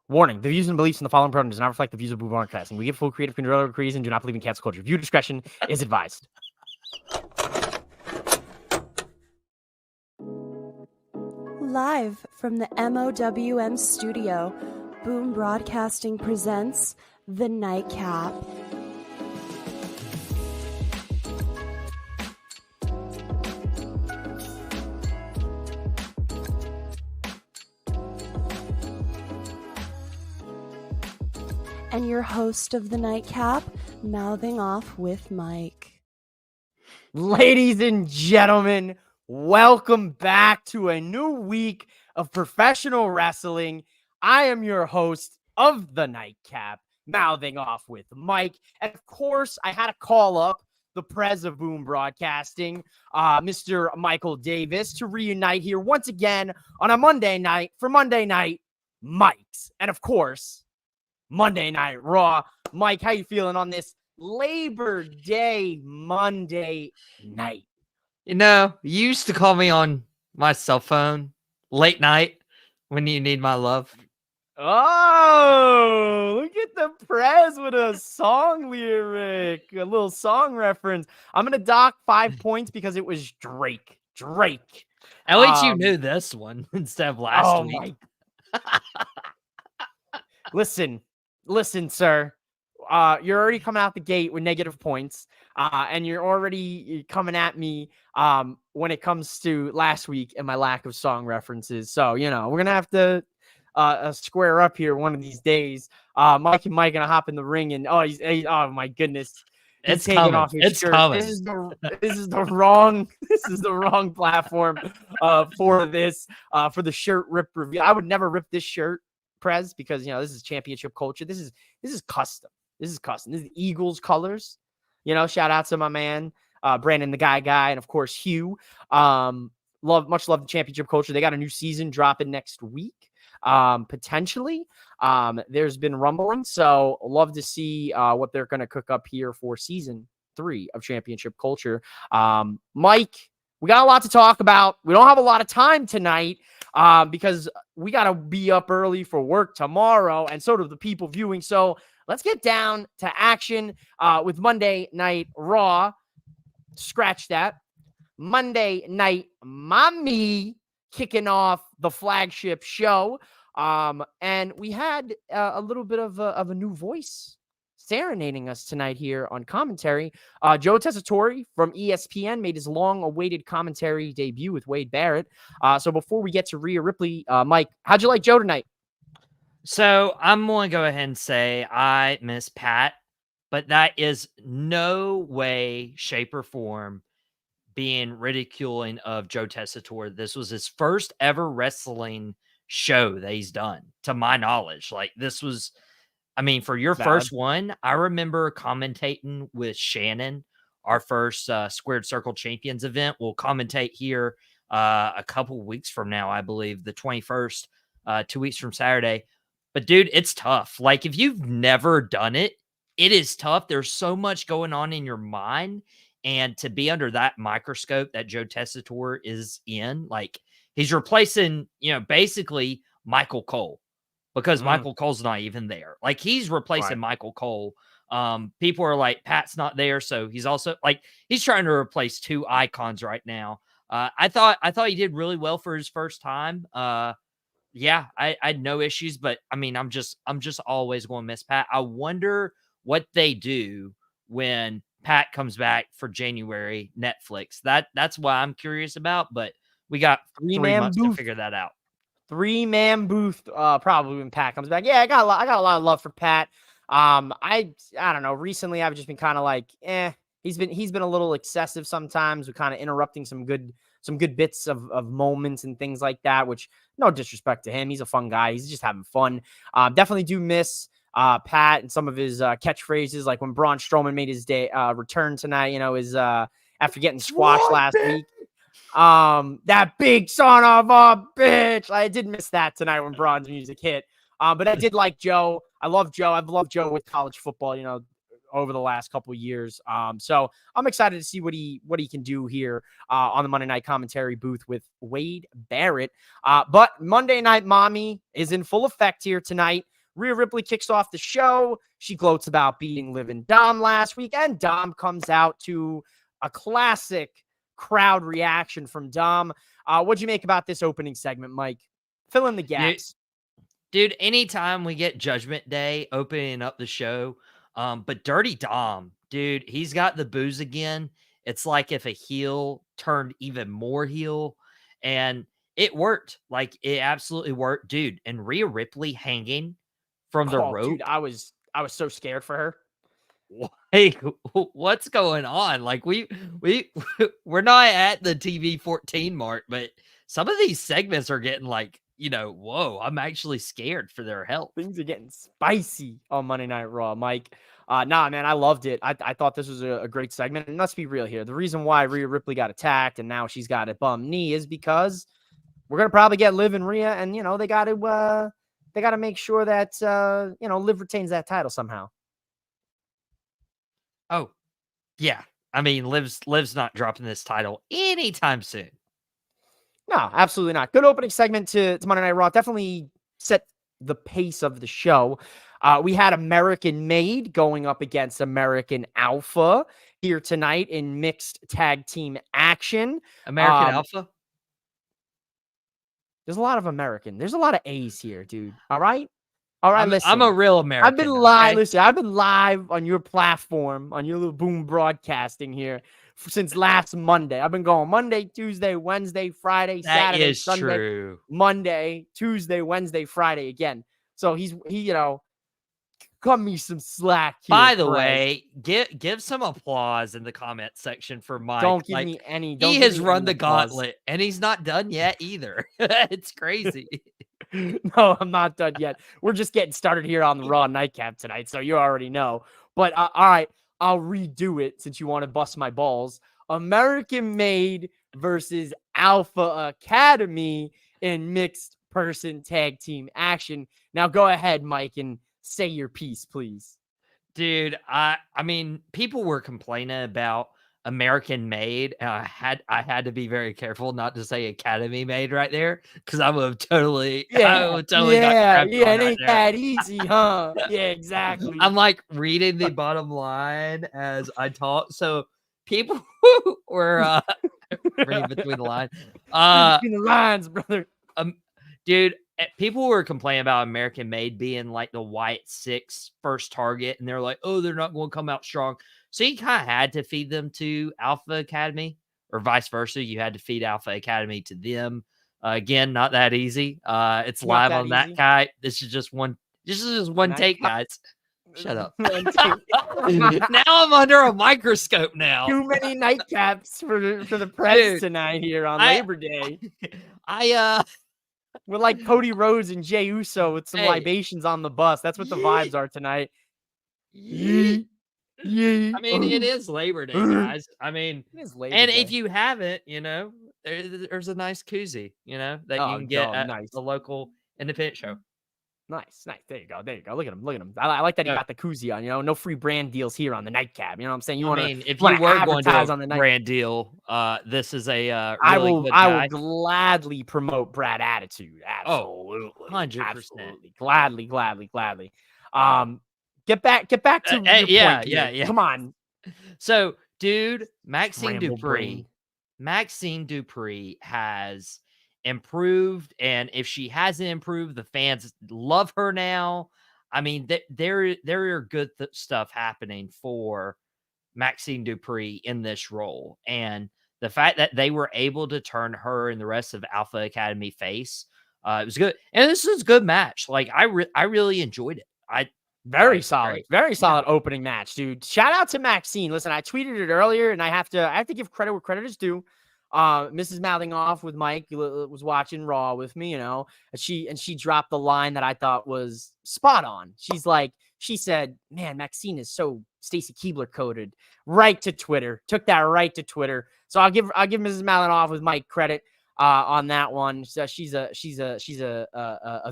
Warning, the views and beliefs in the following program does not reflect the views of Boo Broadcasting. We give full creative control over creators and do not believe in cancel culture. Viewer discretion is advised. Live from the MOWM studio, Boom Broadcasting presents The Nightcap. And your host of The Nightcap, mouthing off with Mike. Ladies and gentlemen, welcome back to a new week of professional wrestling. I am your host of The Nightcap, mouthing off with Mike. And of course, I had to call up the Prez of Boom Broadcasting, Mr. Michael Davis, to reunite here once again on a Monday night for Monday Night Mikes. And of course, Monday Night Raw. Mike, how you feeling on this Labor Day Monday night? You know, you used to call me on my cell phone late night when you need my love. Oh, look at the Prez with a song lyric, a little song reference. I'm going to dock 5 points because it was Drake. At least you knew this one instead of last week. Listen, sir. You're already coming out the gate with negative points, and you're already coming at me when it comes to last week and my lack of song references. So, you know, we're going to have to square up here one of these days. Mike and Mike going to hop in the ring, and oh my goodness. It's taking off his shirt. Coming. This is the wrong platform for this, for the shirt rip review. I would never rip this shirt, Prez, because you know this is championship culture. This is custom. This is the Eagles colors. You know, shout out to my man Brandon the guy, and of course Hugh. Much love the championship culture. They got a new season dropping next week. Potentially. There's been rumbling, so love to see what they're going to cook up here for season 3 of championship culture. Mike, we got a lot to talk about. We don't have a lot of time tonight because we got to be up early for work tomorrow, and so do the people viewing. So let's get down to action with Monday Night Raw. Scratch that. Monday Night Mommy kicking off the flagship show. And we had a little bit of a new voice serenading us tonight here on commentary. Joe Tessitore from ESPN made his long-awaited commentary debut with Wade Barrett. So before we get to Rhea Ripley, Mike, how'd you like Joe tonight? So I'm going to go ahead and say I miss Pat, but that is no way, shape, or form being ridiculing of Joe Tessitore. This was his first ever wrestling show that he's done, to my knowledge. Like, this was, I mean, for your first one, I remember commentating with Shannon, our first Squared Circle Champions event. We'll commentate here a couple weeks from now, I believe, the 21st, 2 weeks from Saturday. But dude, it's tough. Like, if you've never done it, it is tough. There's so much going on in your mind. And to be under that microscope that Joe Tessitore is in, like, he's replacing, you know, basically Michael Cole, because Michael Cole's not even there. Like, he's replacing Michael Cole. People are like, Pat's not there. So he's also like, he's trying to replace two icons right now. I thought he did really well for his first time. Yeah, I had no issues, but I mean, I'm just always going to miss Pat. I wonder what they do when Pat comes back for January Netflix. That's what I'm curious about, but we got 3 months to figure that out. 3-man booth, probably when Pat comes back. Yeah, I got a lot of love for Pat. I don't know. Recently, I've just been kind of like, he's been a little excessive sometimes with kind of interrupting some good bits of moments and things like that, which no disrespect to him. He's a fun guy. He's just having fun. Definitely do miss Pat and some of his catchphrases, like when Braun Strowman made his return tonight, you know, his after getting squashed last week. That big son of a bitch. I did miss that tonight when Braun's music hit. But I did like Joe. I love Joe. I've loved Joe with college football, you know, over the last couple of years. So I'm excited to see what he can do here on the Monday Night Commentary booth with Wade Barrett. But Monday Night Mommy is in full effect here tonight. Rhea Ripley kicks off the show. She gloats about beating Liv and Dom last week, and Dom comes out to a classic crowd reaction from Dom. What'd you make about this opening segment, Mike? Fill in the gaps. Dude, anytime we get Judgment Day opening up the show, but Dirty Dom, dude, he's got the booze again. It's like if a heel turned even more heel, and it worked. Like, it absolutely worked, dude. And Rhea Ripley hanging from the rope. Dude, I was so scared for her. Like, what's going on? Like, we're not at the TV 14 mark, but some of these segments are getting like, whoa, I'm actually scared for their health. Things are getting spicy on Monday Night Raw, Mike. Nah, man, I loved it. I thought this was a great segment. And let's be real here. The reason why Rhea Ripley got attacked and now she's got a bum knee is because we're going to probably get Liv and Rhea, and, they got to make sure that, Liv retains that title somehow. Oh, yeah. I mean, Liv's not dropping this title anytime soon. No, absolutely not. Good opening segment to Monday Night Raw. Definitely set the pace of the show. We had American Made going up against American Alpha here tonight in mixed tag team action. American Alpha? There's a lot of American. There's a lot of A's here, dude. All right? All right, listen. I'm a real American. I've been live. Okay? Listen, I've been live on your platform, on your little Boom Broadcasting here since last Monday. I've been going Monday, Tuesday, Wednesday, Friday, Saturday, Sunday, true. Monday, Tuesday, Wednesday, Friday again. So he cut me some slack here. By the way, give some applause in the comment section for Mike. Don't give me any. He has run the gauntlet, and he's not done yet either. It's crazy. No, I'm not done yet. We're just getting started here on the Raw Nightcap tonight, so you already know. But all right, I'll redo it since you want to bust my balls. American Made versus Alpha Academy in mixed person tag team action. Now go ahead, Mike, and say your piece, please. Dude, I mean, people were complaining about American Made. I had to be very careful not to say Academy Made right there, because I would have totally, got it ain't that easy, huh? Yeah, exactly. I'm like reading the bottom line as I talk, so people were reading between the lines. Between the lines, brother. Dude, people were complaining about American Made being like the White Six first target, and they're like, oh, they're not going to come out strong. So you kind of had to feed them to Alpha Academy, or vice versa. You had to feed Alpha Academy to them. Again, not that easy. It's live on that guy. This is just one take, guys. Shut up. Now I'm under a microscope now. Too many nightcaps for the press tonight here on Labor Day. We're like Cody Rhodes and Jey Uso with some libations on the bus. That's what the vibes are tonight. I mean, it is Labor Day, guys. I mean, it is Labor Day. If you haven't, there's a nice koozie, that you can get at the local independent show. Nice. There you go. Look at him. I like that he got the koozie on. No free brand deals here on the Nightcap. You know what I'm saying? If you were going to on the brand deal, this is a really good guy. I will gladly promote Brad Attitude. Absolutely, 100%. Gladly. Get back to your point. Yeah. Come on. So, dude, Maxine Dupree has improved, and if she hasn't improved, the fans love her now. I mean, there are good stuff happening for Maxine Dupree in this role, and the fact that they were able to turn her and the rest of Alpha Academy face, it was good. And this was a good match. Like, I really enjoyed it. Very solid opening match, dude. Shout out to Maxine. Listen, I tweeted it earlier, and I have to give credit where credit is due. Mrs. Mouthing Off with Mike was watching Raw with me, and she dropped the line that I thought was spot on. She said, man, Maxine is so Stacy Keibler coded. Right to Twitter. Took that right to Twitter. So I'll give Mrs. Mouthing Off with Mike credit on that one. So she's a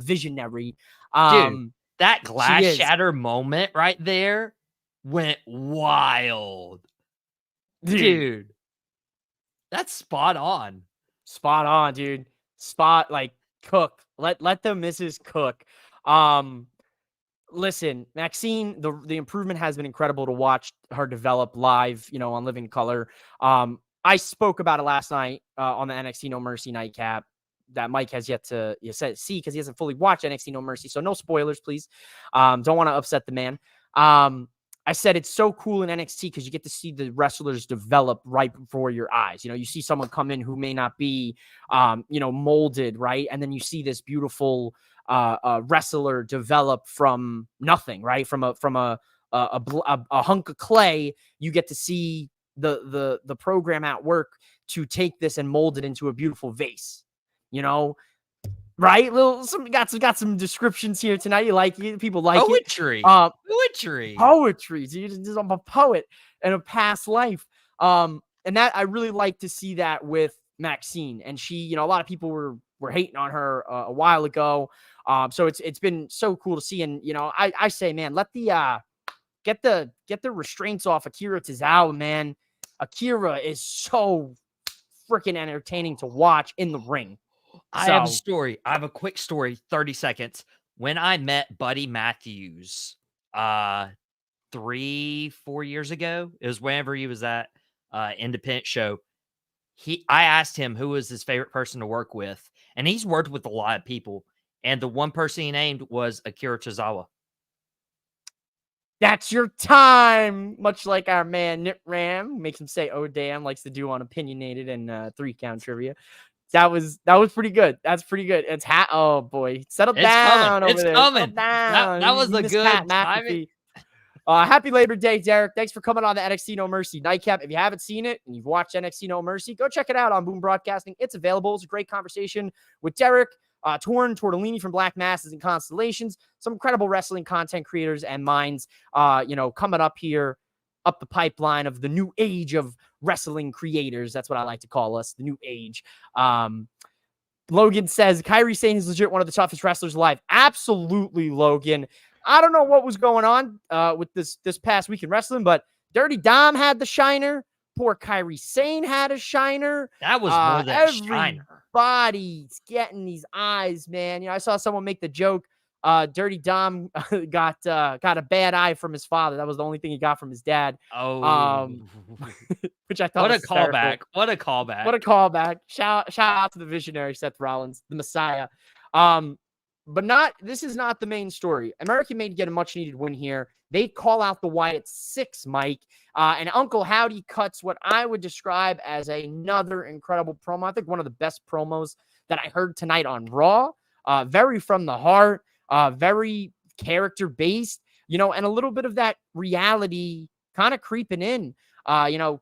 visionary. Dude, that glass shatter moment right there went wild. Dude. That's spot on. Spot on, dude. Cook. Let the missus cook. Listen, Maxine, the improvement has been incredible to watch her develop live, on Living Color. I spoke about it last night on the NXT No Mercy Nightcap that Mike has yet to see because he hasn't fully watched NXT No Mercy. So no spoilers, please. Don't want to upset the man. I said it's so cool in NXT because you get to see the wrestlers develop right before your eyes. You see someone come in who may not be, molded, right? And then you see this beautiful wrestler develop from nothing, right? From a hunk of clay. You get to see the program at work to take this and mold it into a beautiful vase, right? Got some descriptions here tonight. You like it? People like poetry. Poetry. Poetry. So I'm a poet in a past life. And that I really like to see that with Maxine. And she, a lot of people were hating on her a while ago. So it's been so cool to see. And I say, man, let the get the restraints off Akira Tozawa, man. Akira is so freaking entertaining to watch in the ring. I have a story. I have a quick story, 30 seconds. When I met Buddy Matthews 3-4 years ago, it was whenever he was at independent show. I asked him who was his favorite person to work with, and he's worked with a lot of people. And the one person he named was Akira Tozawa. That's your time. Much like our man Nip Ram makes him say "oh damn" likes to do on Opinionated and 3-count trivia. That was pretty good. That's pretty good. It's oh boy, settle down over there. Coming. That was a good time. Happy Labor Day, Derek. Thanks for coming on the NXT No Mercy Nightcap. If you haven't seen it and you've watched NXT No Mercy, go check it out on Boom Broadcasting. It's available. It's a great conversation with Derek, Tortellini from Black Masses and Constellations, some incredible wrestling content creators and minds, coming up here, up the pipeline of the new age of wrestling creators. That's what I like to call us, the new age. Logan says, Kairi Sane is legit one of the toughest wrestlers alive. Absolutely, Logan. I don't know what was going on with this past week in wrestling, but Dirty Dom had the shiner. Poor Kairi Sane had a shiner. That was more than a shiner. Everybody's getting these eyes, man. I saw someone make the joke. Dirty Dom got a bad eye from his father. That was the only thing he got from his dad. Oh, which I thought what a was hysterical. callback! What a callback! What a callback! Shout out to the visionary Seth Rollins, the Messiah. But this is not the main story. American Made get a much needed win here. They call out the Wyatt 6, Mike, and Uncle Howdy cuts what I would describe as another incredible promo. I think one of the best promos that I heard tonight on Raw. Very from the heart. Very character-based, and a little bit of that reality kind of creeping in.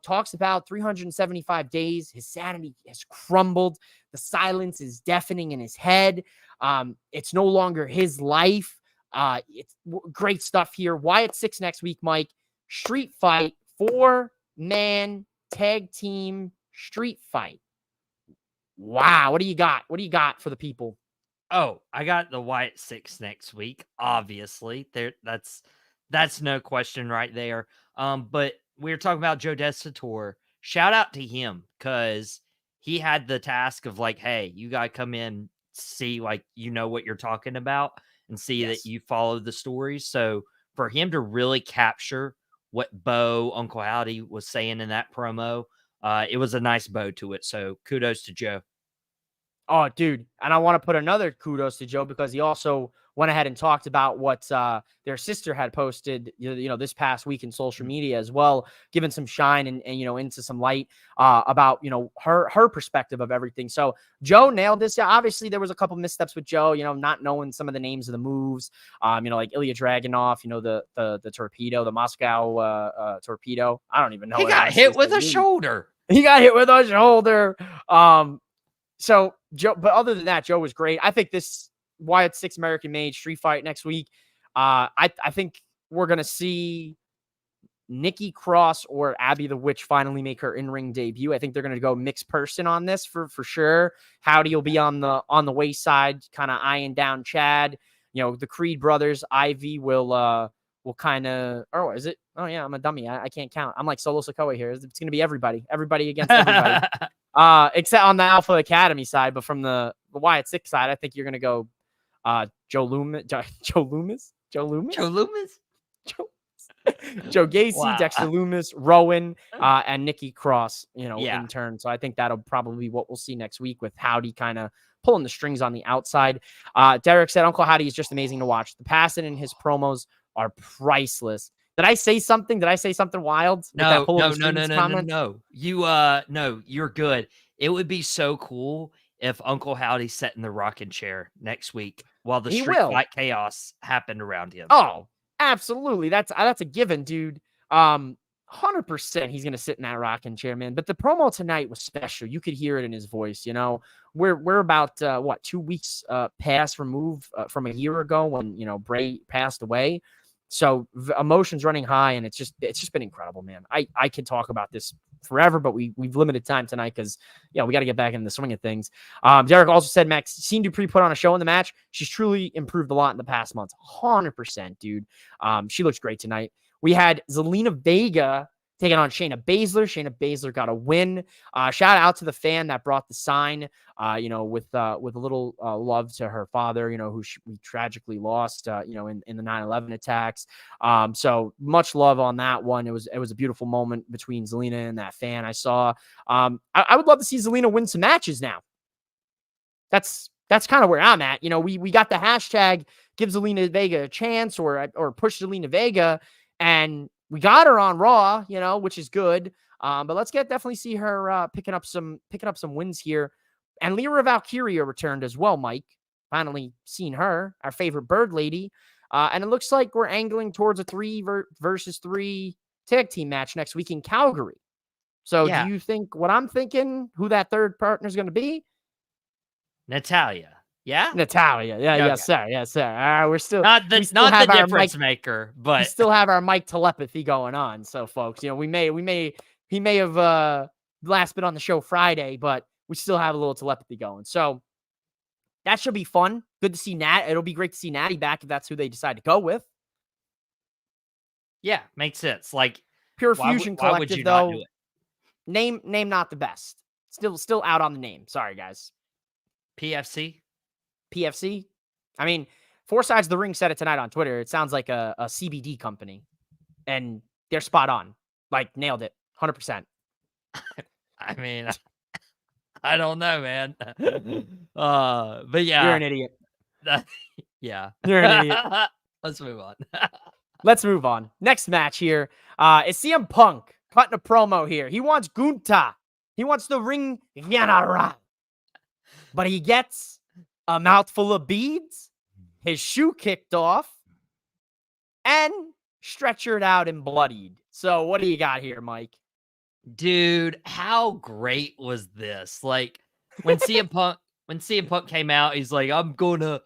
Talks about 375 days. His sanity has crumbled. The silence is deafening in his head. It's no longer his life. It's great stuff here. Wyatt 6 next week, Mike. Street fight, 4-man tag team street fight. Wow. What do you got? What do you got for the people? Oh, I got the Wyatt 6 next week. Obviously, that's no question right there. But we were talking about Joe Destator. Shout out to him because he had the task of like, hey, you gotta come in, see what you're talking about, and see that you follow the stories. So for him to really capture what Uncle Howdy was saying in that promo, it was a nice bow to it. So kudos to Joe. Oh, dude. And I want to put another kudos to Joe because he also went ahead and talked about what their sister had posted, this past week in social media as well, giving some shine and into some light about, her perspective of everything. So Joe nailed this. Yeah, obviously there was a couple missteps with Joe, not knowing some of the names of the moves, like Ilya Dragunov, the torpedo, the Moscow torpedo. I don't even know. He got hit with a shoulder. He got hit with a shoulder. So Joe, but other than that, Joe was great. I think this Wyatt 6 American Made street fight next week. I think we're gonna see Nikki Cross or Abby the Witch finally make her in-ring debut. I think they're gonna go mixed person on this for sure. Howdy will be on the wayside, kind of eyeing down Chad. The Creed brothers. Ivy will kind of. Oh, is it? Oh yeah, I'm a dummy. I can't count. I'm like Solo Sikoa here. It's gonna be everybody against everybody. Except on the Alpha Academy side, but from the Wyatt 6 side, I think you're gonna go Joe Loomis. Joe Loomis? Joe Loomis? Joe Gacy, Wow. Dexter Loomis, Rowan, and Nikki Cross, Yeah. in turn. So I think that'll probably be what we'll see next week with Howdy kind of pulling the strings on the outside. Derek said Uncle Howdy is just amazing to watch. The passing in his promos are priceless. Did I say something? Did I say something wild with that No, pulling no, the no, strings no, no, no, comment? no. You, no, you're good. It would be so cool if Uncle Howdy sat in the rocking chair next week while the He street will. fight chaos happened around him. Oh, absolutely. That's a given, dude. 100% he's gonna sit in that rocking chair, man. But the promo tonight was special. You could hear it in his voice. We're about 2 weeks past removed from a year ago when Bray passed away. So emotions running high, and it's just been incredible, man. I could talk about this forever, but we've limited time tonight because we got to get back in the swing of things. Derek also said Max seemed to put on a show in the match. She's truly improved a lot in the past months. 100%, dude. She looks great tonight. We had Zelina Vega taking on Shayna Baszler. Shayna Baszler got a win. Shout out to the fan that brought the sign, with a little love to her father, who we tragically lost, in the 9/11 attacks. So much love on that one. It was a beautiful moment between Zelina and that fan I saw. I would love to see Zelina win some matches now. That's kind of where I'm at. We got the hashtag give Zelina Vega a chance or push Zelina Vega, and we got her on Raw, which is good. But let's definitely see her picking up some wins here. And Lyra Valkyria returned as well, Mike. Finally seen her, our favorite bird lady. And it looks like we're angling towards a 3 versus 3 tag team match next week in Calgary. So Yeah. do you think what I'm thinking, who that third partner is going to be? Natalia. Yeah? Natalia. Yeah, Okay. yes, sir. Yes, sir. We're still Not the difference maker, we but still have our mic telepathy going on. So, folks, he may have last been on the show Friday, but we still have a little telepathy going. So that should be fun. Good to see Nat. It'll be great to see Natty back if that's who they decide to go with. yeah, makes sense. Like Pure why Fusion why would Collective, you not though, do it? name not the best. Still out on the name. Sorry, guys. PFC? PFC. I mean, Four Sides of the Ring said it tonight on Twitter. It sounds like a CBD company, and they're spot on. Like, nailed it. 100%. I mean, I don't know, man. But yeah. You're an idiot. Yeah. You're an idiot. Let's move on. Let's move on. Next match here is CM Punk cutting a promo here. He wants Gunta. He wants the ring general. But he gets a mouthful of beads, his shoe kicked off, and stretchered out and bloodied. So what do you got here, Mike? Dude, how great was this? Like when CM Punk came out, he's like, I'm gonna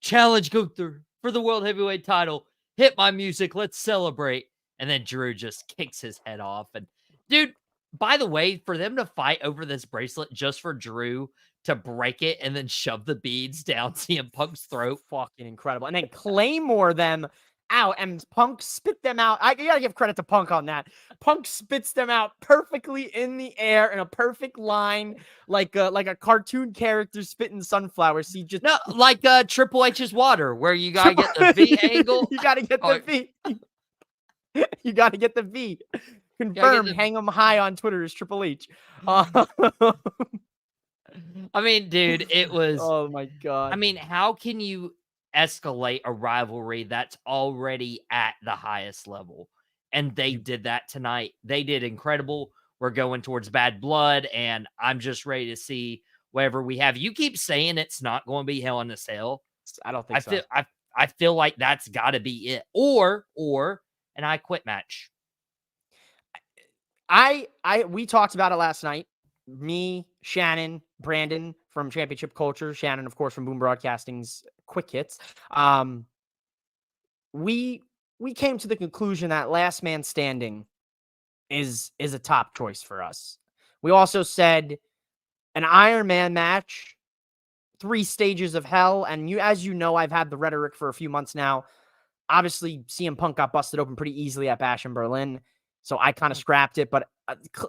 challenge Gunther for the World Heavyweight title. Hit my music, let's celebrate. And then Drew just kicks his head off. And dude, by the way, for them to fight over this bracelet just for Drew to break it and then shove the beads down CM Punk's throat. Fucking incredible. And then Claymore them out, and Punk spit them out. I gotta give credit to Punk on that. Punk spits them out perfectly in the air in a perfect line, like a cartoon character spitting sunflowers. He just like Triple H's water, where you gotta get the V angle. You gotta get the V. You gotta get the V. Confirmed. Hang him high on Twitter is Triple H. I mean, dude, it was. Oh my god. I mean, how can you escalate a rivalry that's already at the highest level? And they did that tonight. They did incredible. We're going towards Bad Blood, and I'm just ready to see whatever we have. You keep saying it's not going to be Hell in a Cell. I don't think so. I feel like that's got to be it, or an I Quit match. We talked about it last night. Me, Shannon, Brandon from Championship Culture, Shannon, of course, from Boom Broadcasting's Quick Hits. We came to the conclusion that Last Man Standing is a top choice for us. We also said an Iron Man match, 3 stages of hell, and as you know, I've had the rhetoric for a few months now. Obviously, CM Punk got busted open pretty easily at Bash in Berlin, so I kind of scrapped it. But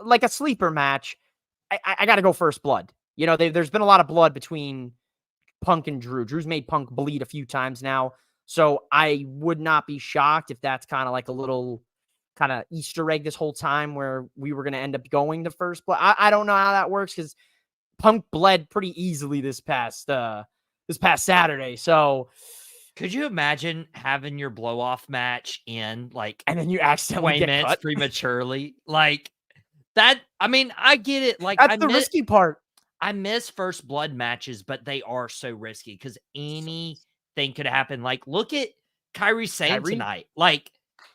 like a sleeper match, I got to go First Blood. There's been a lot of blood between Punk and Drew. Drew's made Punk bleed a few times now. So I would not be shocked if that's kind of like a little kind of Easter egg this whole time where we were going to end up going to first blood. I don't know how that works because Punk bled pretty easily this past Saturday. So could you imagine having your blow off match in like and then you accidentally 20 get minutes cut prematurely? Like that. I mean, I get it. Like that's the risky part. I miss first blood matches, but they are so risky because anything could happen. Like, look at Kairi Sane tonight. Like,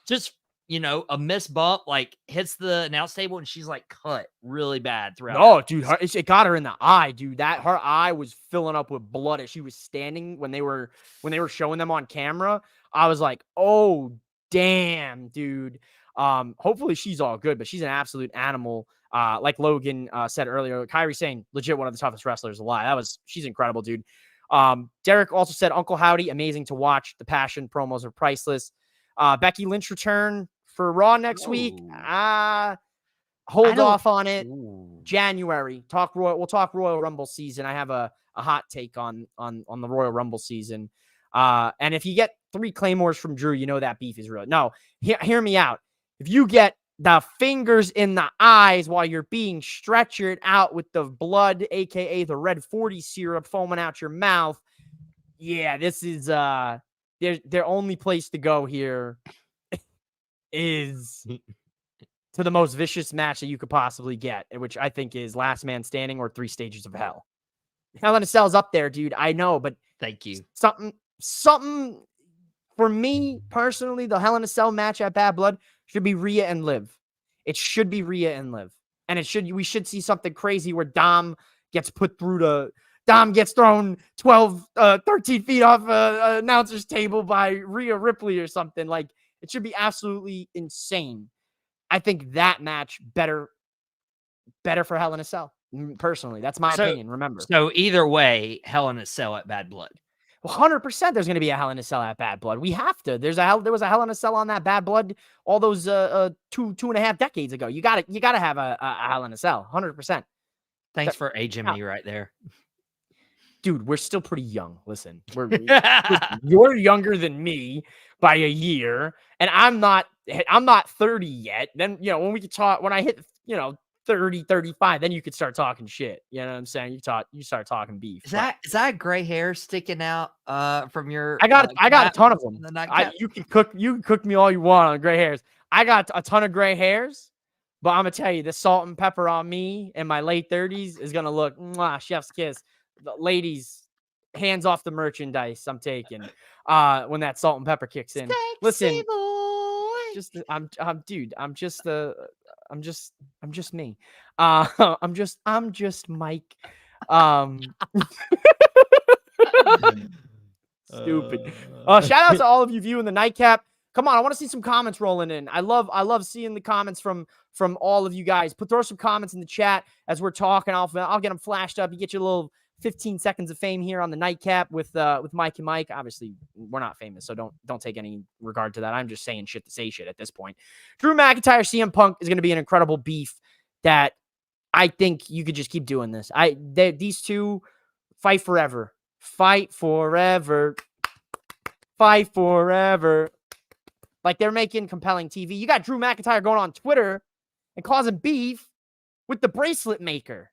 just, a missed bump, like, hits the announce table, and she's, like, cut really bad throughout. No, dude, it got her in the eye, dude. Her eye was filling up with blood as she was standing when they were showing them on camera. I was like, oh, damn, dude. Hopefully she's all good, but she's an absolute animal. Like Logan said earlier, Kairi Sane, legit one of the toughest wrestlers alive. She's incredible, dude. Derek also said, Uncle Howdy, amazing to watch. The passion promos are priceless. Becky Lynch return for Raw next week. Hold off on it. January. We'll talk Royal Rumble season. I have a hot take on the Royal Rumble season. And if you get 3 Claymores from Drew, you know that beef is real. No, hear me out. If you get the fingers in the eyes while you're being stretchered out with the blood, aka the red 40 syrup foaming out your mouth, yeah, this is their only place to go here is to the most vicious match that you could possibly get, which I think is Last Man Standing or 3 Stages of Hell. Hell in a Cell's up there, dude. I know, but thank you. Something for me personally, the Hell in a Cell match at Bad Blood should be Rhea and Liv. It should be Rhea and Liv. And we should see something crazy where Dom gets thrown 13 feet off an announcer's table by Rhea Ripley or something. Like, it should be absolutely insane. I think that match better for Hell in a Cell. Personally, that's my opinion. Remember. So either way, Hell in a Cell at Bad Blood. 100% there's going to be a Hell in a Cell at Bad Blood. We have to. There was a Hell in a Cell on that Bad Blood all those 2.5 decades ago. You got to have a Hell in a Cell. 100%. Thanks for aging me right there. Dude, we're still pretty young. Listen, you're younger than me by a year, and I'm not 30 yet. Then, when I hit, 30, 35, then you could start talking shit. You know what I'm saying? You start talking beef. Is that gray hair sticking out from your I got a ton of them. You can cook me all you want on gray hairs. I got a ton of gray hairs, but I'm gonna tell you, the salt and pepper on me in my late 30s is gonna look chef's kiss. The ladies, hands off the merchandise I'm taking when that salt and pepper kicks in. Sexy Listen, boy. I'm just me. I'm just Mike. Stupid. Shout out to all of you viewing the Nightcap. Come on, I want to see some comments rolling in. I love seeing the comments from all of you guys. Throw some comments in the chat as we're talking. I'll get them flashed up. You get your little 15 seconds of fame here on the Nightcap with Mike and Mike. Obviously, we're not famous, so don't take any regard to that. I'm just saying shit to say shit at this point. Drew McIntyre, CM Punk is going to be an incredible beef that I think you could just keep doing this. These two fight forever. Fight forever. Fight forever. Like, they're making compelling TV. You got Drew McIntyre going on Twitter and causing beef with the bracelet maker.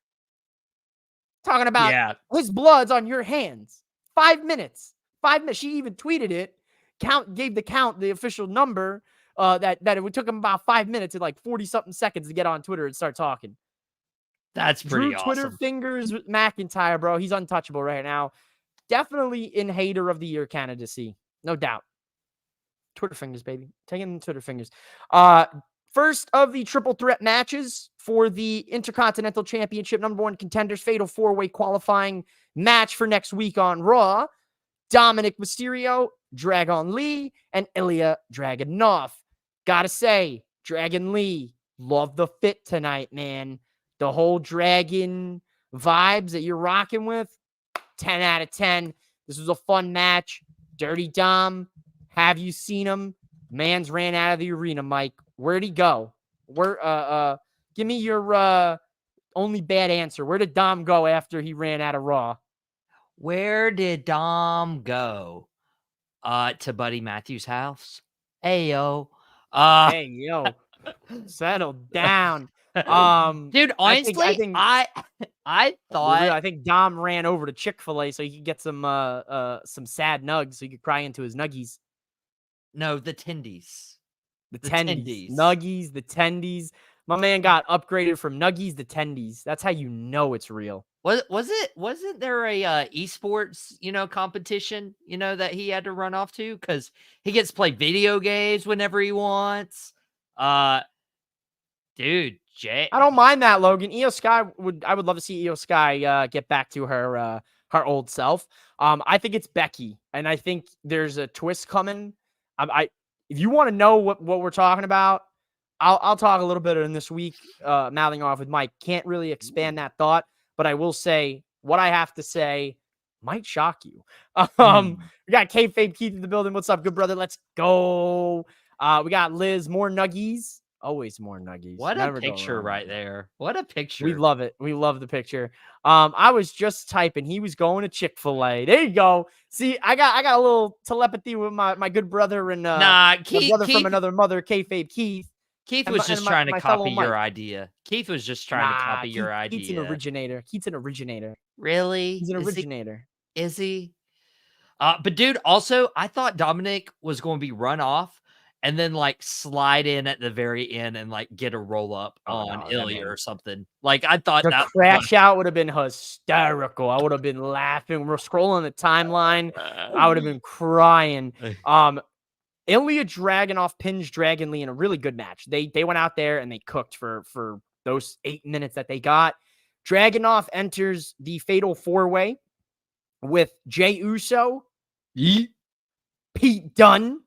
Talking about his blood's on your hands. 5 minutes. 5 minutes. She even tweeted it. Gave the official number that it took him about 5 minutes and like 40-something seconds to get on Twitter and start talking. That's pretty Drew awesome. Twitter fingers McIntyre, bro. He's untouchable right now. Definitely in Hater of the Year candidacy. No doubt. Twitter fingers, baby. Taking the Twitter fingers. First of the triple threat matches for the Intercontinental Championship #1 contenders fatal 4-way qualifying match for next week on Raw. Dominic Mysterio, Dragon Lee, and Ilya Dragunov. Gotta say, Dragon Lee, love the fit tonight, man. The whole dragon vibes that you're rocking with, 10 out of 10. This was a fun match. Dirty Dom, have you seen him? Man's ran out of the arena, Mike. Where'd he go? Give me your only bad answer. Where did Dom go after he ran out of Raw? Where did Dom go? to Buddy Matthews' house. Hey yo. Hey, yo, settle down. Dude, I honestly, think I thought I think Dom ran over to Chick-fil-A so he could get some sad nugs so he could cry into his nuggies. no, the tendies. The The tendies. tendies. Nuggies, the tendies. My man got upgraded from nuggies to tendies. That's how you know it's real. Wasn't there a esports, competition, that he had to run off to? Because he gets to play video games whenever he wants. Dude, Jay. I don't mind that, Logan. I would love to see Io Sky get back to her old self. I think it's Becky, and I think there's a twist coming. If you want to know what we're talking about, I'll talk a little bit in this week, mouthing off with Mike. Can't really expand that thought, but I will say what I have to say might shock you. We got Kayfabe Keith in the building. What's up, good brother? Let's go. We got Liz, more nuggies. Always more nuggies. What Never a go picture wrong right with that. there. What a picture. We love it. We love the picture. I was just typing. He was going to Chick-fil-A. There you go. See, I got a little telepathy with my good brother and Nah, my brother from another mother, Kayfabe Keith. Keith and was my- just and my- trying to my fellow copy your Mike. idea. Keith was just trying to copy your idea. Keith's an originator. Keith's an originator. Really? He's an originator. Is he? But dude, also, I thought Dominic was going to be run off and then like slide in at the very end and like get a roll up on Ilya or something. Like I thought The that crash out would have been hysterical. I would have been laughing. We're scrolling the timeline. I would have been crying. Ilya Dragunov pins Dragon Lee in a really good match. They went out there and they cooked for those 8 minutes that they got. Dragunov enters the fatal 4-way with Jey Uso, Pete Dunne,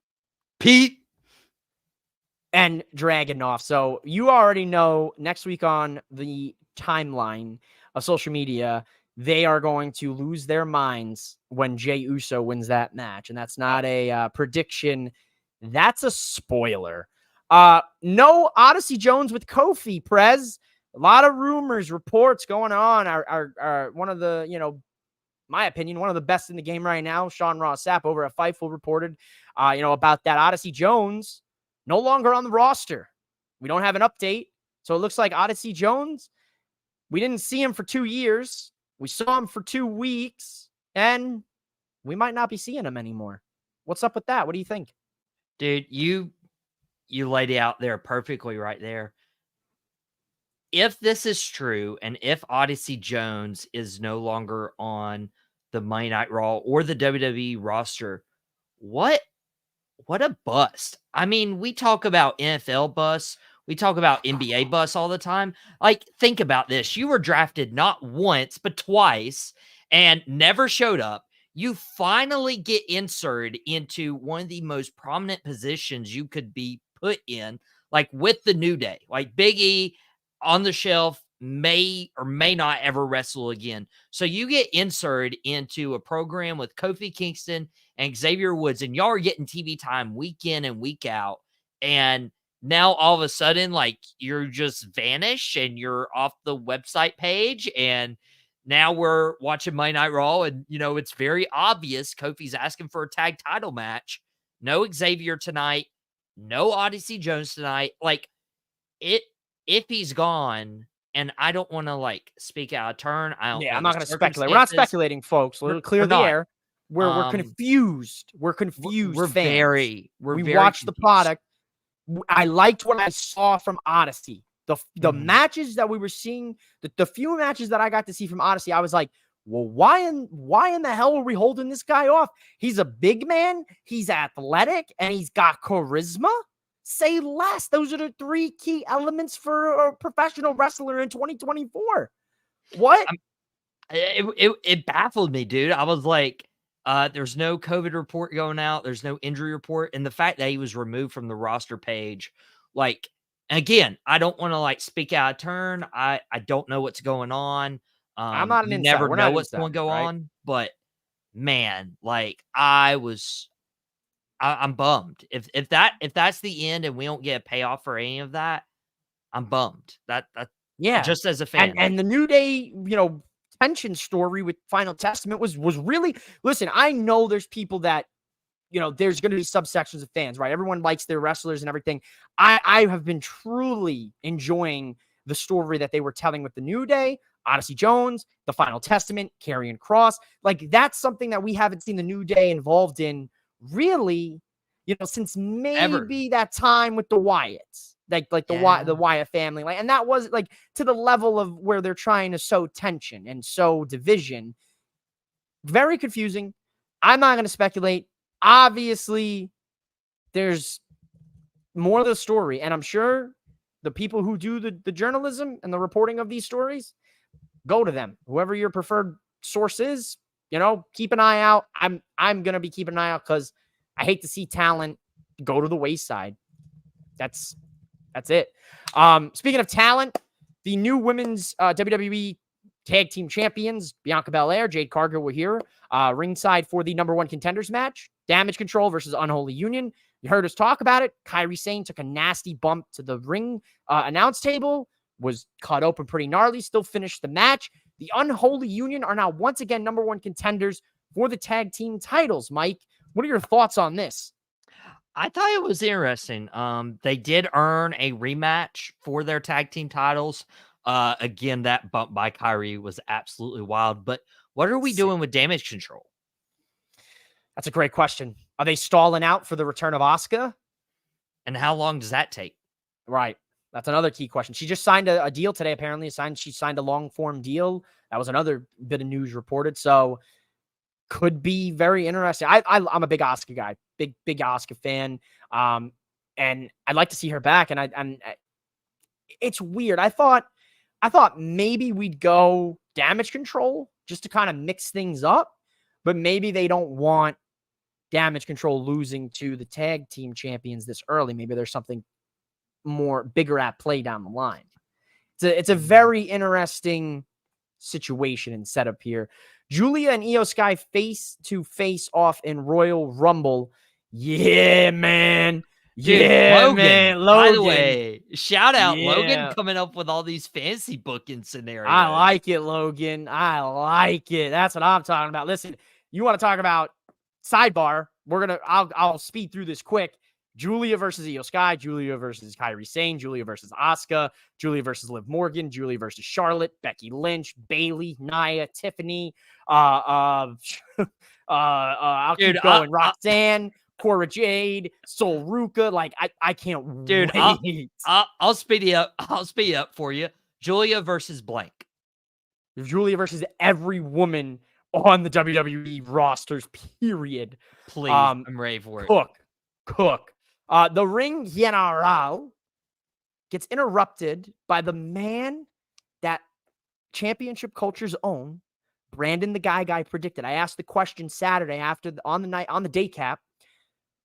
and Dragunov. So you already know next week on the timeline of social media, they are going to lose their minds when Jey Uso wins that match. And that's not a prediction. That's a spoiler. No Odyssey Jones with Kofi, Prez. A lot of rumors, reports going on. Are one of the, my opinion, one of the best in the game right now. Sean Ross Sapp over at Fightful reported, about that. Odyssey Jones no longer on the roster. We don't have an update. So it looks like Odyssey Jones, we didn't see him for 2 years. We saw him for 2 weeks, and we might not be seeing him anymore. What's up with that? What do you think? Dude, you laid it out there perfectly right there. If this is true, and if Odyssey Jones is no longer on the Monday Night Raw or the WWE roster, what a bust. I mean, we talk about NFL busts. We talk about NBA busts all the time. Like, think about this. You were drafted not once, but twice and never showed up. You finally get inserted into one of the most prominent positions you could be put in, like with the New Day. Like Big E on the shelf may or may not ever wrestle again. So you get inserted into a program with Kofi Kingston and Xavier Woods, and y'all are getting TV time week in and week out. And now all of a sudden, like, you're just vanished and you're off the website page. And now we're watching Monday Night Raw, and, it's very obvious Kofi's asking for a tag title match. No Xavier tonight. No Odyssey Jones tonight. Like, if he's gone, and I don't want to, like, speak out of turn. I'm not going to speculate. We're not speculating, folks. We're clear the air. We're confused. We're confused. We're fans. We watched confused. the product. I liked what I saw from Odyssey. The matches that we were seeing, the few matches that I got to see from Odyssey, I was like, well, why in the hell are we holding this guy off? He's a big man, he's athletic, and he's got charisma. Say less. Those are the 3 key elements for a professional wrestler in 2024. What? It baffled me, dude. I was like, there's no COVID report going out. There's no injury report. And the fact that he was removed from the roster page, like, again, I don't want to, like, speak out of turn. I don't know what's going on. I'm not an you insider. never know what's going to go on. But, man, like, I'm bummed. If that's the end and we don't get a payoff for any of that, I'm bummed. That just as a fan. And the New Day, tension story with Final Testament was really, listen, I know there's people that there's going to be subsections of fans, right? Everyone likes their wrestlers and everything. I have been truly enjoying the story that they were telling with the New Day, Odyssey Jones, the Final Testament, Karrion Kross. Like, that's something that we haven't seen the New Day involved in really, since maybe that time with the Wyatts, like the Wyatt family. Like, and that was like to the level of where they're trying to sow tension and sow division. Very confusing. I'm not going to speculate. Obviously, there's more of the story, and I'm sure the people who do the journalism and the reporting of these stories, go to them. Whoever your preferred source is, keep an eye out. I'm going to be keeping an eye out because I hate to see talent go to the wayside. That's it. Speaking of talent, the new women's WWE Tag Team Champions, Bianca Belair, Jade Cargill, were here ringside for the number 1 contenders match. Damage Control versus Unholy Union. You heard us talk about it. Kairi Sane took a nasty bump to the ring announce table, was cut open pretty gnarly, still finished the match. The Unholy Union are now once again number 1 contenders for the tag team titles. Mike, what are your thoughts on this? I thought it was interesting. They did earn a rematch for their tag team titles. Again, that bump by Kairi was absolutely wild. But what are we doing with Damage Control? That's a great question. Are they stalling out for the return of Asuka? And how long does that take? Right. That's another key question. She just signed a deal today, apparently. She signed a long-form deal. That was another bit of news reported. So could be very interesting. I'm a big Asuka guy, big Asuka fan. And I'd like to see her back. And it's weird. I thought maybe we'd go Damage Control just to kind of mix things up, but maybe they don't want Damage Control losing to the tag team champions this early. Maybe there's something more bigger at play down the line. It's a very interesting situation and setup here. Julia and Io Sky face to face off in Royal Rumble. Yeah, man. Dude, Yeah, Logan, man. by the way, shout out Yeah. Logan coming up with all these fancy booking scenarios. I like it, Logan. I like it. That's what I'm talking about. Listen, you want to talk about sidebar? I'll speed through this quick. Julia versus Io Sky, Julia versus Kairi Sane, Julia versus Asuka, Julia versus Liv Morgan, Julia versus Charlotte, Becky Lynch, Bayley, Nia, Tiffany, I'll keep going. Roxanne, Cora Jade, Sol Ruka. Like, I can't wait. I'll speed you up. I'll speed you up for you. Julia versus blank. Julia versus every woman on the WWE rosters, period. Please, I'm ready for it. Cook. The Ring General gets interrupted by the man that Championship Culture's own, Brandon the Guy predicted. I asked the question Saturday on the day cap,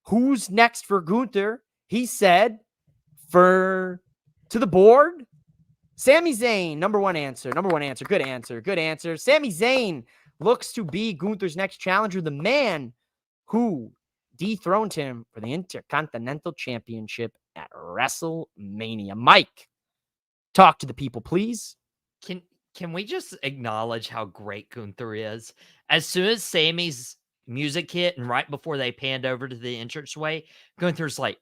who's next for Gunther? He said, to the board, Sami Zayn. Number one answer. Good answer. Sami Zayn looks to be Gunther's next challenger, the man who dethroned him for the Intercontinental Championship at WrestleMania. Mike, talk to the people, please. Can we just acknowledge how great Gunther is? As soon as Sammy's music hit and right before they panned over to the entranceway, Gunther's like,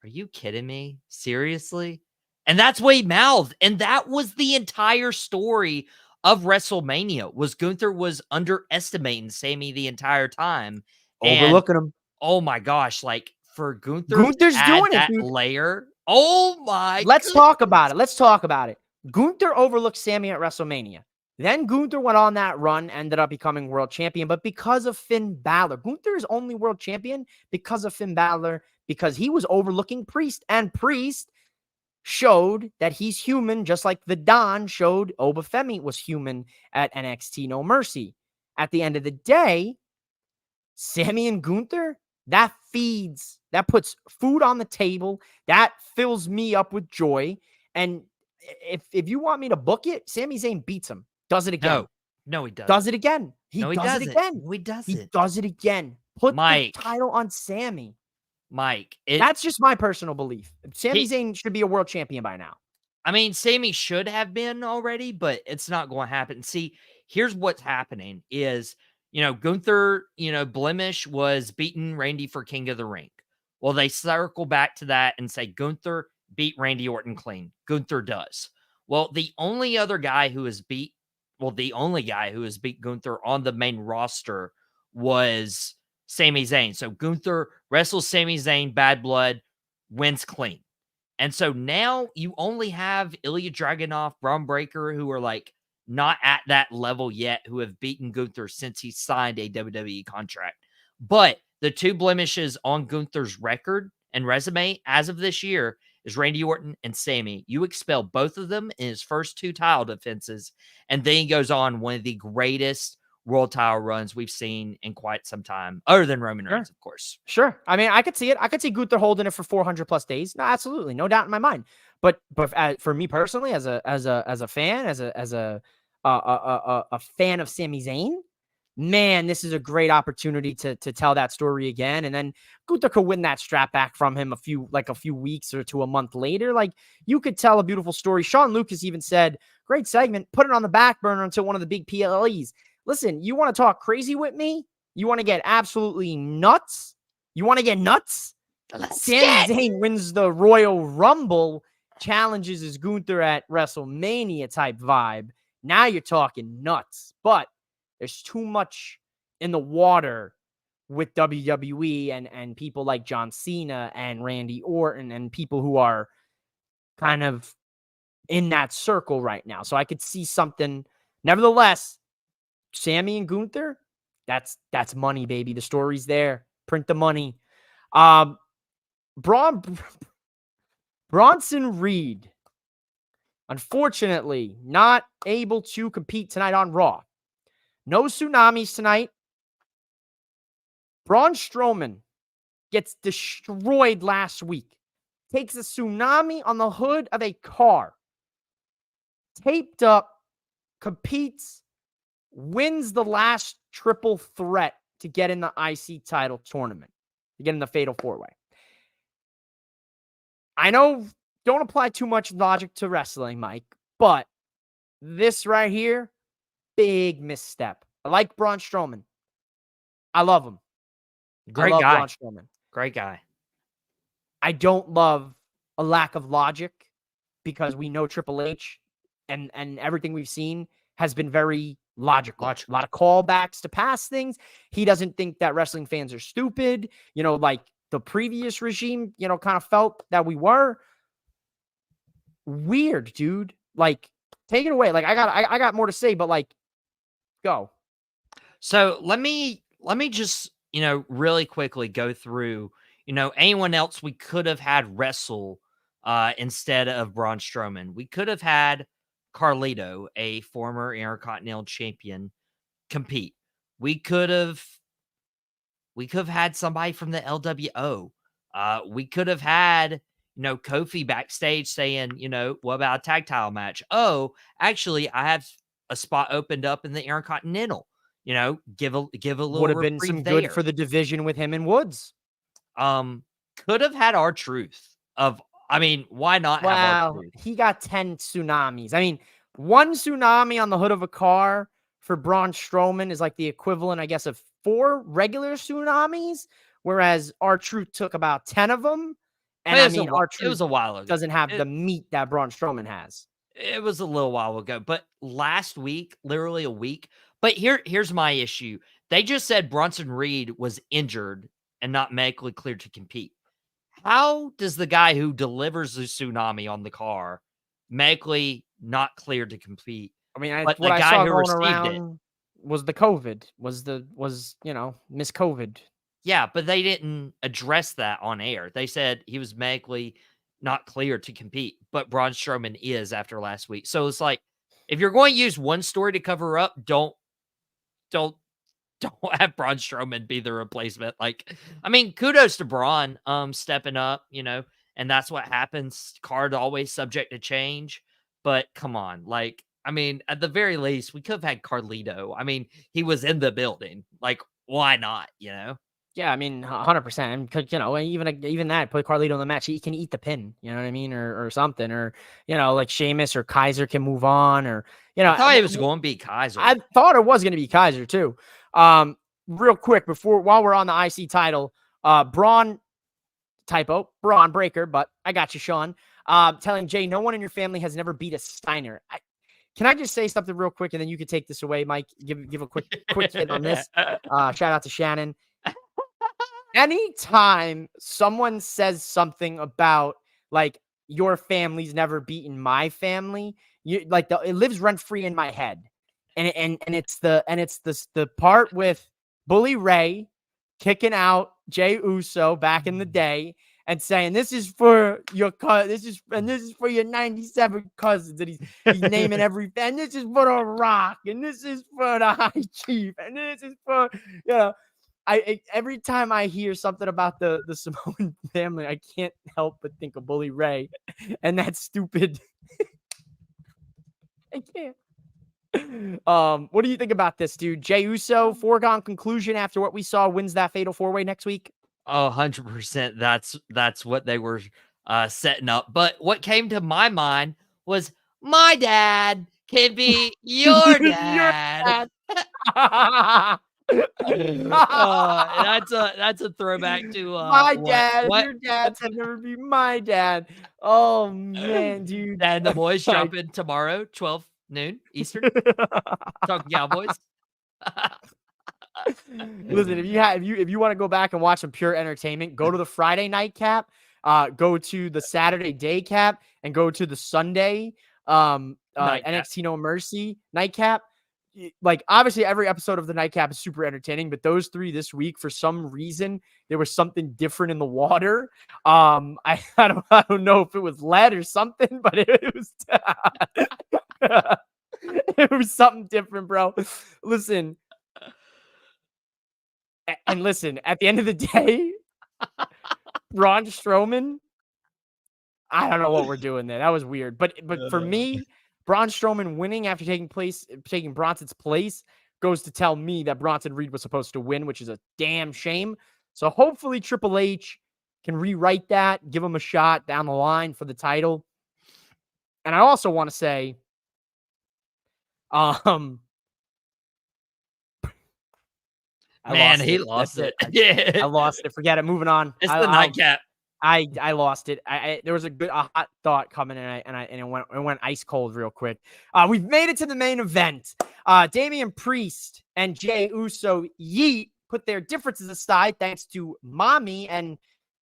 "Are you kidding me? Seriously?" And that's what he mouthed. And that was the entire story of WrestleMania, was Gunther was underestimating Sammy the entire time. Overlooking him. Oh my gosh, like for Gunther's doing that it, dude. layer. Oh my Let's talk about it. Gunther overlooked Sammy at WrestleMania. Then Gunther went on that run, ended up becoming world champion, but because of Finn Balor. Gunther is only world champion because of Finn Balor, because he was overlooking Priest, and Priest showed that he's human, just like the Don showed Obafemi was human at NXT No Mercy. At the end of the day, Sammy and Gunther, that puts food on the table. That fills me up with joy. And if you want me to book it, Sami Zayn beats him. Does it again. No, he doesn't. Does it again. He does it again. No, he doesn't. He does it again. Put the title on Sammy. Mike. That's just my personal belief. Sami Zayn should be a world champion by now. I mean, Sammy should have been already, but it's not going to happen. See, here's what's happening is Gunther, blemish was beating Randy for King of the Ring. Well, they circle back to that and say Gunther beat Randy Orton clean. Gunther does. Well, the only guy who has beat Gunther on the main roster was Sami Zayn. So Gunther wrestles Sami Zayn, Bad Blood, wins clean. And so now you only have Ilya Dragunov, Braun Breaker, who are like not at that level yet, who have beaten Gunther since he signed a WWE contract. But the two blemishes on Gunther's record and resume as of this year is Randy Orton and Sammy. You expel both of them in his first two title defenses, and then he goes on one of the greatest world title runs we've seen in quite some time, other than Roman Reigns, of course. Sure. I mean, I could see it. I could see Gunther holding it for 400 plus days. No, absolutely, no doubt in my mind. But for me personally, as a fan, as a fan of Sami Zayn, man, this is a great opportunity to tell that story again. And then Gunther could win that strap back from him a few weeks or to a month later. Like, you could tell a beautiful story. Sean Lucas even said, great segment, put it on the back burner until one of the big PLEs. Listen, you want to talk crazy with me? You want to get absolutely nuts? You want to get nuts? Sami Zayn wins the Royal Rumble, challenges his Gunther at WrestleMania type vibe. Now you're talking nuts. But there's too much in the water with WWE and people like John Cena and Randy Orton and people who are kind of in that circle right now. So I could see something. Nevertheless, Sammy and Gunther, that's money, baby. The story's there. Print the money. Bronson Reed, unfortunately, not able to compete tonight on Raw. No tsunamis tonight. Braun Strowman gets destroyed last week. Takes a tsunami on the hood of a car. Taped up. Competes. Wins the last triple threat to get in the IC title tournament. To get in the Fatal 4-Way. I know, don't apply too much logic to wrestling, Mike, but this right here, big misstep. I like Braun Strowman. I love him. Great guy. Braun Strowman. Great guy. I don't love a lack of logic because we know Triple H and everything we've seen has been very logical. A lot of callbacks to past things. He doesn't think that wrestling fans are stupid. Like the previous regime, kind of felt that we were. Weird, dude. Like, take it away. Like, I got more to say, but like, go. So let me just, really quickly go through, anyone else we could have had wrestle instead of Braun Strowman. We could have had Carlito, a former Intercontinental Champion, compete. We could have had somebody from the LWO. We could have had, Kofi backstage saying, what about a tag title match? Oh, actually, I have a spot opened up in the Intercontinental. Give a little would have been some there. good for the division with him and Woods. Could have had R-Truth why not have R-Truth? He got 10 tsunamis. I mean, one tsunami on the hood of a car for Braun Strowman is like the equivalent, I guess, of 4 regular tsunamis, whereas R-Truth took about 10 of them. And R-Truth it was a while ago. Doesn't have the meat that Braun Strowman has. It was a little while ago, but last week, literally a week. But here's my issue. They just said Bronson Reed was injured and not medically cleared to compete. How does the guy who delivers the tsunami on the car medically not cleared to compete? I mean, but what the I guy saw who going received around was the COVID, was Miss COVID. Yeah, but they didn't address that on air. They said he was medically not cleared to compete, but Braun Strowman is after last week. So it's like, if you're going to use one story to cover up, don't have Braun Strowman be the replacement. Like, I mean, kudos to Braun stepping up, and that's what happens. Card always subject to change, but come on, like, I mean, at the very least, we could have had Carlito. I mean, he was in the building. Like, why not? Yeah, I mean, 100%. Because, even that, put Carlito in the match, he can eat the pin, you know what I mean? Or something. Or, like Sheamus or Kaiser can move on. Or, I thought it was going to be Kaiser. I thought it was going to be Kaiser, too. Real quick while we're on the IC title, Braun Breaker, but I got you, Sean. Telling Jay, no one in your family has never beat a Steiner. Can I just say something real quick, and then you can take this away, Mike? Give a quick hit on this. Shout out to Shannon. Anytime someone says something about like your family's never beaten my family, it lives rent free in my head, and it's the part with Bully Ray kicking out Jey Uso back in the day and saying, "This is for your this is for your 97 cousins," and he's naming every, and this is for the Rock, and this is for the High Chief, and this is for every time I hear something about the Samoan family, I can't help but think of Bully Ray and that stupid. I can't. What do you think about this, dude? Jey Uso, foregone conclusion after what we saw, wins that fatal 4-way next week. Oh, 100%. That's what they were setting up. But what came to my mind was my dad can be your dad. That's a throwback to my dad. Your dads have never been my dad. Oh man, dude. And the boys jumping tomorrow, 12 noon Eastern. Talking Cowboys. Listen, if you want to go back and watch some pure entertainment, go to the Friday nightcap, go to the Saturday day cap, and go to the Sunday NXT No Mercy nightcap. Like, obviously every episode of the nightcap is super entertaining, but those three this week, for some reason, there was something different in the water. I don't know if it was lead or something, but it was it was something different, bro. Listen, at the end of the day, Braun Strowman, I don't know what we're doing there. That was weird, but for me, Braun Strowman winning after taking Bronson's place goes to tell me that Bronson Reed was supposed to win, which is a damn shame. So hopefully Triple H can rewrite that, give him a shot down the line for the title. And I also want to say, he lost it. I lost it. Forget it. Moving on. It's the nightcap. I lost it. There was a hot thought coming, and it went ice cold real quick. We've made it to the main event. Damian Priest and Jey Uso Yeet put their differences aside thanks to Mommy, and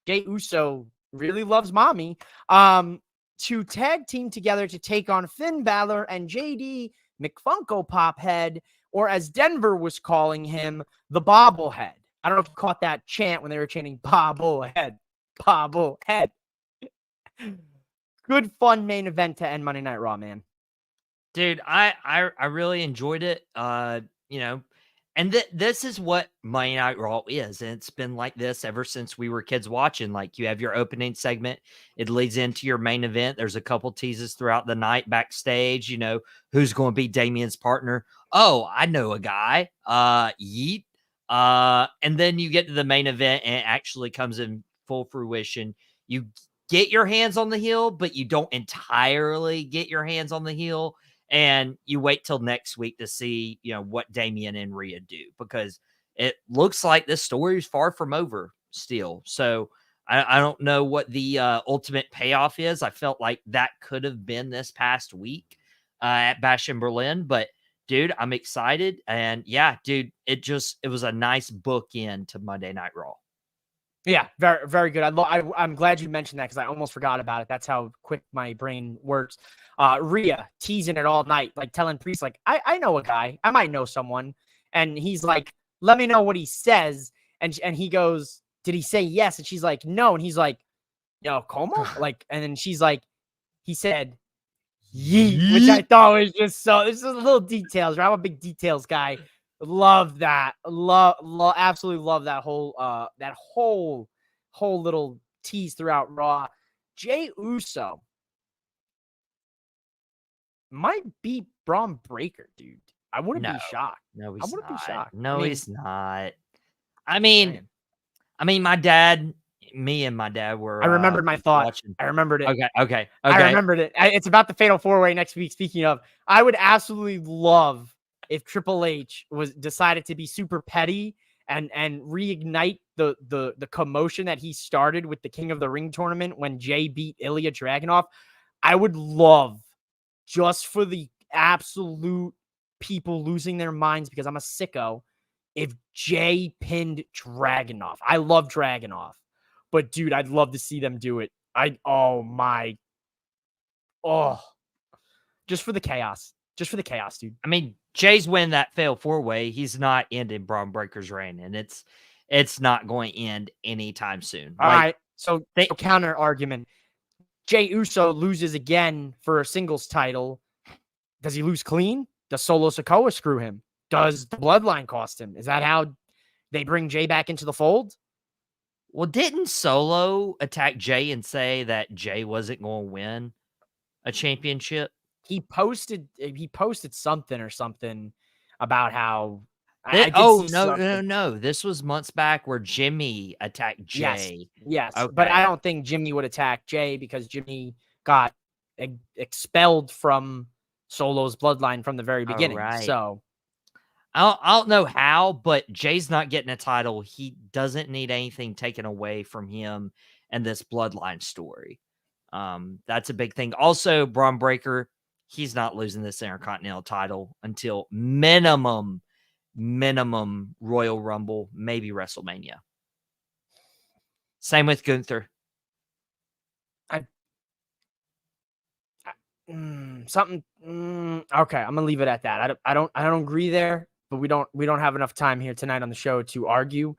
Jey Uso really loves Mommy. To tag team together to take on Finn Balor and JD McFunko Pophead, or as Denver was calling him, the Bobblehead. I don't know if you caught that chant when they were chanting Bobblehead. Bobblehead. Good fun main event to end Monday Night Raw, man. Dude, I really enjoyed it. And this is what Monday Night Raw is, and it's been like this ever since we were kids watching. Like, you have your opening segment, it leads into your main event. There's a couple teases throughout the night backstage. Who's going to be Damian's partner? Oh, I know a guy. Yeet. And then you get to the main event, and it actually comes in full fruition. You get your hands on the heel, but you don't entirely get your hands on the heel. And you wait till next week to see, what Damian and Rhea do, because it looks like this story is far from over still. So I don't know what the ultimate payoff is. I felt like that could have been this past week at Bash in Berlin, but dude, I'm excited. And yeah, dude, it was a nice bookend to Monday Night Raw. Yeah, very, very good. I'm glad you mentioned that, because I almost forgot about it. That's how quick my brain works. Rhea teasing it all night, like telling Priest, like, I know a guy. I might know someone. And he's like, let me know what he says. And he goes, did he say yes? And she's like, no. And he's like, como? Like, and then she's like, he said, yeet, which I thought was just so, this is little details, right? I'm a big details guy. Love that. Absolutely love that whole little tease throughout Raw. Jey Uso might be Braun Breaker, dude. I wouldn't be shocked. No, I wouldn't be shocked. No, he's not. I mean, my dad, me and my dad were. I remembered my thought. Watching. I remembered it. Okay. I remembered it. It's about the Fatal 4-Way next week. Speaking of, I would absolutely love if Triple H was decided to be super petty and reignite the commotion that he started with the King of the Ring tournament when Jay beat Ilya Dragunov. I would love, just for the absolute people losing their minds because I'm a sicko, if Jay pinned Dragunov. I love Dragunov, but dude, I'd love to see them do it. Just for the chaos. Just for the chaos, dude. I mean, Jay's win that fail 4-way. He's not ending Braun Breaker's reign, and it's not going to end anytime soon. All right. So counter argument. Jay Uso loses again for a singles title. Does he lose clean? Does Solo Sikoa screw him? Does the bloodline cost him? Is that how they bring Jay back into the fold? Well, didn't Solo attack Jay and say that Jay wasn't going to win a championship? He posted something or something about how no. This was months back where Jimmy attacked Jay. Yes. Okay. But I don't think Jimmy would attack Jay because Jimmy got expelled from Solo's bloodline from the very beginning. Right. So I don't know how, but Jay's not getting a title. He doesn't need anything taken away from him and this bloodline story. That's a big thing. Also, Braun Breaker, he's not losing this Intercontinental title until minimum Royal Rumble, maybe WrestleMania. Same with Gunther. Okay, I'm gonna leave it at that. I don't agree there, but we don't have enough time here tonight on the show to argue,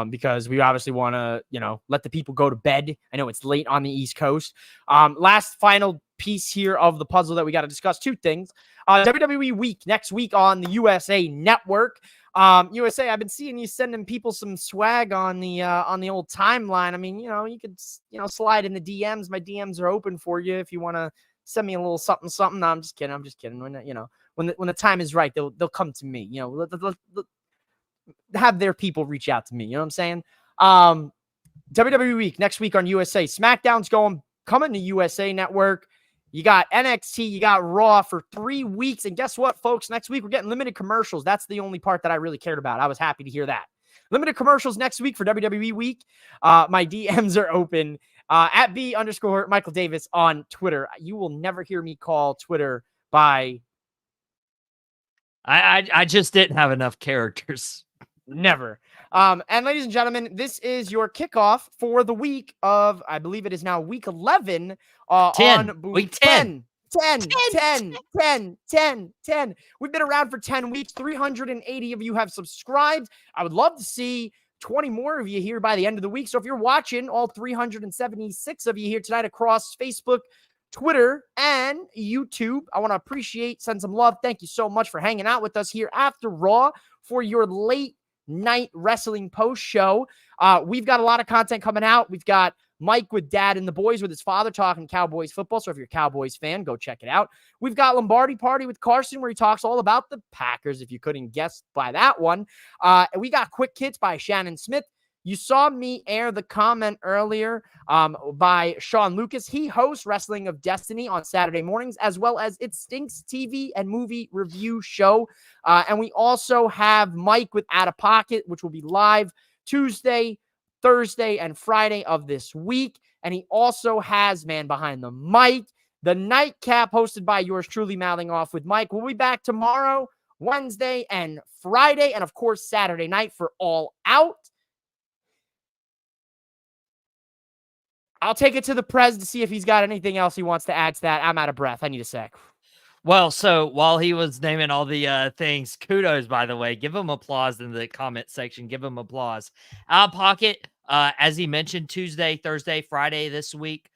because we obviously want to let the people go to bed. I know it's late on the East Coast. Last final piece here of the puzzle that we got to discuss. Two things. WWE Week next week on the USA Network. USA, I've been seeing you sending people some swag on the old timeline. I mean, you could slide in the DMs. My DMs are open for you if you want to send me a little something. No, I'm just kidding. When the time is right, they'll come to me. Have their people reach out to me. You know what I'm saying? WWE Week next week on USA. SmackDown's coming to USA Network. You got NXT, you got Raw for 3 weeks. And guess what, folks? Next week, we're getting limited commercials. That's the only part that I really cared about. I was happy to hear that. Limited commercials next week for WWE Week. My DMs are open at @B_Michael Davis on Twitter. You will never hear me call Twitter by... I just didn't have enough characters. Never. And ladies and gentlemen, this is your kickoff for the week of, I believe it is now week 11 on week 10. 10. We've been around for 10 weeks. 380 of you have subscribed. I would love to see 20 more of you here by the end of the week. So if you're watching, all 376 of you here tonight across Facebook, Twitter, and YouTube, I want to send some love. Thank you so much for hanging out with us here after Raw for your late night wrestling post show. We've got a lot of content coming out. We've got Mike with Dad and the Boys with his father talking Cowboys football. So if you're a Cowboys fan, go check it out. We've got Lombardi Party with Carson where he talks all about the Packers, if you couldn't guess by that one. We got Quick Hits by Shannon Smith. You saw me air the comment earlier by Sean Lucas. He hosts Wrestling of Destiny on Saturday mornings, as well as It Stinks TV and movie review show. And we also have Mike with Out of Pocket, which will be live Tuesday, Thursday, and Friday of this week. And he also has Man Behind the Mic, the Nightcap, hosted by yours truly, Mouthing Off with Mike. We'll be back tomorrow, Wednesday, and Friday, and of course, Saturday night for All Out. I'll take it to the Prez to see if he's got anything else he wants to add to that. I'm out of breath. I need a sec. Well, so while he was naming all the things, kudos, by the way. Give him applause in the comment section. Give him applause. Out of Pocket, as he mentioned, Tuesday, Thursday, Friday this week,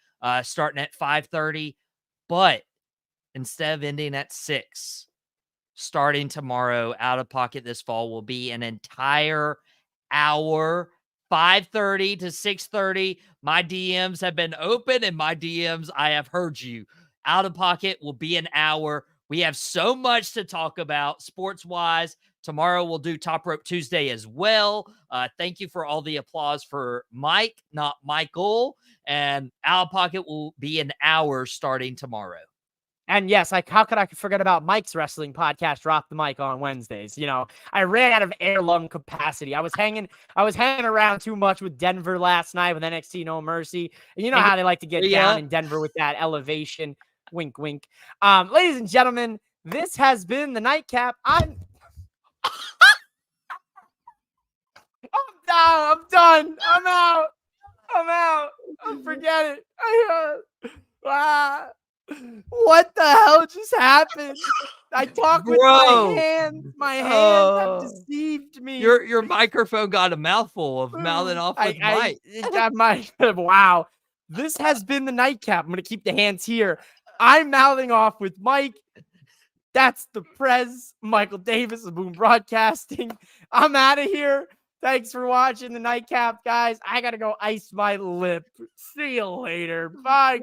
starting at 5:30. But instead of ending at 6, starting tomorrow, Out of Pocket this fall will be an entire hour, 5:30 to 6:30. My DMs have been open, and my DMs, I have heard you. Out of Pocket will be an hour. We have so much to talk about sports-wise. Tomorrow we'll do Top Rope Tuesday as well. Thank you for all the applause for Mike, not Michael. And Out of Pocket will be an hour starting tomorrow. And yes, how could I forget about Mike's wrestling podcast, Drop the Mic, on Wednesdays? I ran out of air lung capacity. I was hanging around too much with Denver last night with NXT No Mercy. And you know how they like to get down in Denver with that elevation. Wink, wink. Ladies and gentlemen, this has been the Nightcap. I'm down. I'm done. I'm out. Forget it. What the hell just happened? I talk with my hands. My hands have deceived me. Your microphone got a mouthful of mouthing off with Mike. Wow. This has been the Nightcap. I'm going to keep the hands here. I'm mouthing off with Mike. That's the Prez, Michael Davis of Boom Broadcasting. I'm out of here. Thanks for watching the Nightcap, guys. I got to go ice my lip. See you later. Bye.